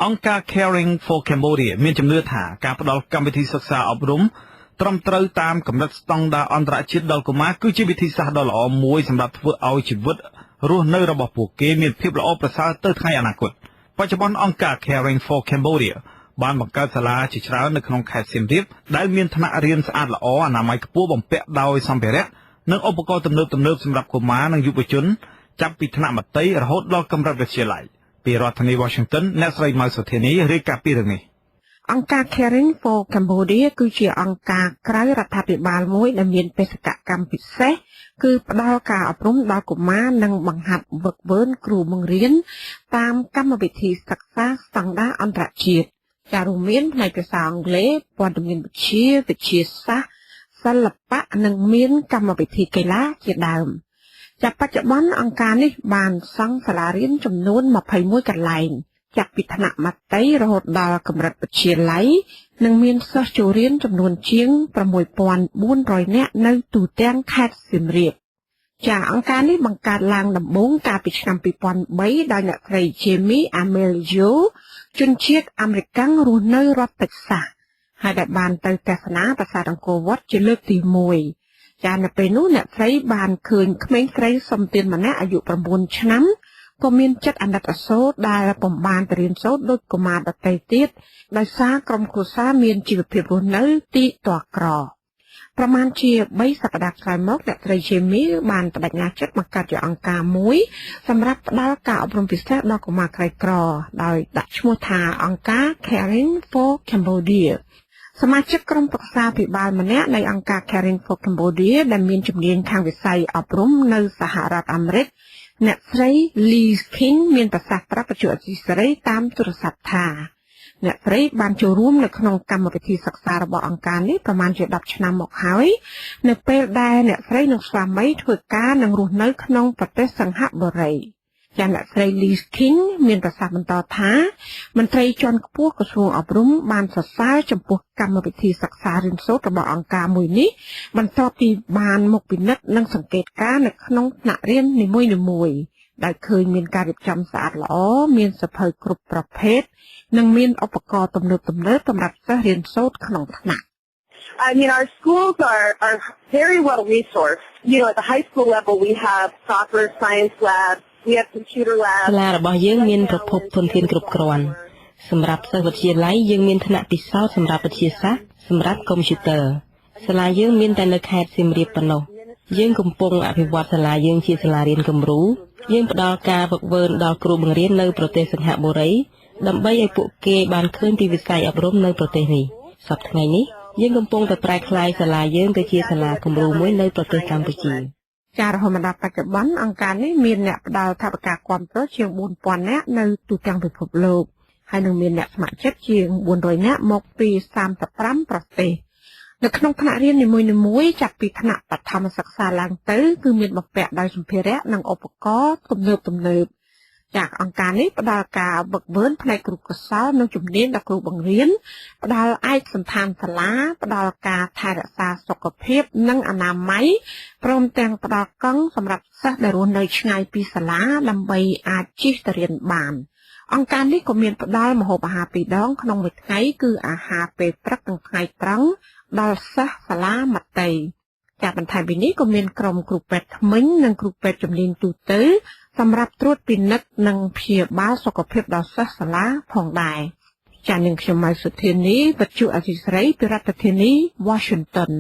អង្គការ Caring for Cambodia មានជំនឿថាការផ្តល់កម្មវិធីសិក្សាអប់រំត្រឹមត្រូវតាមកម្រិតស្តង់ដារអន្តរជាតិដល់កុមារគឺជាវិធីសាស្ត្រដ៏ល្អមួយសម្រាប់ធ្វើឲ្យជីវិតរស់នៅរបស់ពួកគេមានភាពល្អប្រសើរទៅថ្ងៃអនាគតបច្ចុប្បន្នអង្គការ Caring for Cambodia បានបង្កើតសាលាជាច្រើននៅក្នុងខេត្តសៀមរាបដែលមានថ្នាក់រៀនស្អាតល្អអនាម័យខ្ពស់បំពាក់ដោយសម្ភារៈនិងឧបករណ៍ទំនើបៗសម្រាប់កុមារនិងយុវជនចាប់ពីថ្នាក់មត្តេយ្យរហូតដល់កម្រិតវិទ្យាល័យពីរដ្ឋធានី Washington អ្នកស្រីម៉ៅសុធានីរាយការណ៍ពីរឿងនេះអង្គការ Caring for Cambodia គឺជាអង្គការក្រៅរដ្ឋាភិបាលមួយដែលមានបេសកកម្មពិសេសគឺផ្ដល់ការអប់រំដល់កុមារនិងបង្ហាត់ហ្វឹកហ្វឺនគ្រូបង្រៀនតាមកម្មវិធីសិក្សាស្តង់ដារអន្តរជាតិចារួមមានផ្នែកភាសាអង់គ្លេសព័ត៌មានវិទ្យាសាស្ត្រសិល្បៈនិងមានកម្មវិធីកីឡាជាដើមចាប់បច្ចុប្បន្នអង្គការនេះបានសង់សាលារៀនចំនួន21កន្លែងចាប់ពីថ្នាក់មត្តេយ្យរហូតដល់កម្រិតវិទ្យាល័យនិងមានសិស្សចូលរៀនចំនួនជាង 6,400 នាក់នៅទូទាំងខេត្តសៀមរាបចាអង្គការនេះបង្កើតឡើងដំបូងកាលពីឆ្នាំ2003ដោយអ្នកស្រី Jamie Amelio ជនជាតិអាមេរិករស់នៅរដ្ឋតិចសាសហើយដែលបានទៅទស្សនាប្រាសាទអង្គរវត្តជាលើកទី1ចានៅពេលនោះអ្នកស្រីបានឃើញក្មេងស្រីសុំទានម្នាក់អាយុ9ឆ្នាំក៏មានចិត្តអាណិតអាសូរដែលពុំបានទៅរៀនសូត្រដូចកុមារដទៃទៀតដោយសារក្រុមគ្រួសារមានជីវភាពរស់នៅទីទាស់ក្រប្រមាណជា3សប្តាហ៍ក្រោយមកអ្នកស្រី Jamie បានបដិញ្ញាចិត្តបង្កើតជាអង្គការមួយសម្រាប់ផ្ដល់ការអប់រំពិសេសដល់កុមារក្រីក្រដោយដាក់ឈ្មោះថាអង្គការ Caring for Cambodia សមាជិកក្រុមប្រឹក្សាភិបាលម្នាក់នៃអង្គការ Caring for Cambodia ដែលមានជំនាញខាងវិស័យអប់រំនៅសហរដ្ឋអាមេរិកអ្នកស្រី Lee King មានប្រសាសន៍ប្រាប់បច្ចុប្បន្នសេរីតាមទូរស័ព្ទថាអ្នកស្រីបានចូលរួមនៅក្នុងកម្មវិធីសិក្សារបស់អង្គការនេះប្រមាណជា10ឆ្នាំមកហើយនៅពេលដែលអ្នកស្រីនិងស្វាមីធ្វើការនិងរស់នៅក្នុងប្រទេសសិង្ហបុរីចាអ្នកស្រី Lee King មានប្រសាសន៍បន្តថាមន្ត្រីជាន់ខ្ពស់ក្រសួងអប់រំបានសរសើរចំពោះកម្មវិធីសិក្សារៀនសូត្ររបស់អង្គការមួយនេះបន្ទាប់ពីបានមកពិនិត្យនិងសង្កេតការណ៍នៅក្នុងថ្នាក់រៀននីមួយៗដែលឃើញមានការរៀបចំស្អាតល្អមានសភៅគ្រប់ប្រភេទនិងមានឧបករណ៍ទំនើបៗសម្រាប់សិស្សរៀនសូត្រក្នុងថ្នាក់I mean, our schools are very well resourced. You know, at the high school level, we have soccer, science labs, we have computer labs. សាលារបស់យើងមានប្រភពធនធានគ្រប់គ្រាន់សម្រាប់សិស្សវិទ្យាល័យយើងមានថ្នាក់ពិសោធន៍សម្រាប់វិទ្យាសាស្ត្រសម្រាប់កុំព្យូទ័រសាលាយើងមានតែនៅខេត្តសៀមរាបប៉ុណ្ណោះយើងកំពុងអភិវឌ្ឍសាលាយើងជាសាលារៀនគំរូយើងផ្ដល់ការហ្វឹកហ្វឺនដល់គ្រូបង្រៀននៅប្រទេសសិង្ហបុរីដើម្បីឲ្យពួកគេបានឃើញពីវិស័យអប់រំនៅប្រទេសនេះសប្តាហ៍ថ្ងៃនេះយើងកំពុងតែប្រែក្លាយសាលាយើងទៅជាសាលាគំរូមួយនៅប្រទេសកម្ពុជាចារហូតមកដល់បច្ចុប្បន្នអង្គការនេះមានអ្នកផ្ដល់ថវិកាគាំទ្រជាង 4,000 នាក់នៅទូទាំងពិភពលោកហើយនឹងមានអ្នកស្ម័គ្រចិត្តជាង 400 នាក់មកពី35ប្រទេសនៅក្នុងថ្នាក់រៀននីមួយៗចាប់ពីថ្នាក់បឋមសិក្សាឡើងទៅគឺមានបំពាក់ដោយសម្ភារៈនិងឧបករណ៍ទំនើបจากអង្គការនេះផ្ដល់ការវឹកវើផ្នែកគ្រូកោសល្យនិងជំនាញដល់គ្រូបង្រៀនផ្ដល់ឯកសណ្ឋានសាលាផ្ដល់ការថែរក្សាសុខភាពនិងអនាម័យព្រមទាំងផ្ដល់កង់សម្រាប់សិស្សដែលរស់នៅឆ្ងាយពីសាលាដើម្បីអាចជិះទៅរៀនបានអង្គការនេះក៏មានផ្ដល់ម្ហូបអាហារ2ដងក្នុងមួយថ្ងៃគឺអាហារពេលព្រឹកនិងថ្ងៃត្រង់ដល់សិស្សសាលាមត្តេយ្យจากបន្ថែមពីនេះក៏មានក្រុមគ្រូពេទ្យថ្មិញនិងគ្រូពេទ្យជំនាញទូទៅសម្រាប់ត្រួតពិនិត្យនិងព្យាបាលសុខភាពដល់សិស្សសាលាផងដែរចា៎នាងខ្ញុំម៉ៅសុធានីវិទ្យុអសីស្រីពីរដ្ឋធានី Washington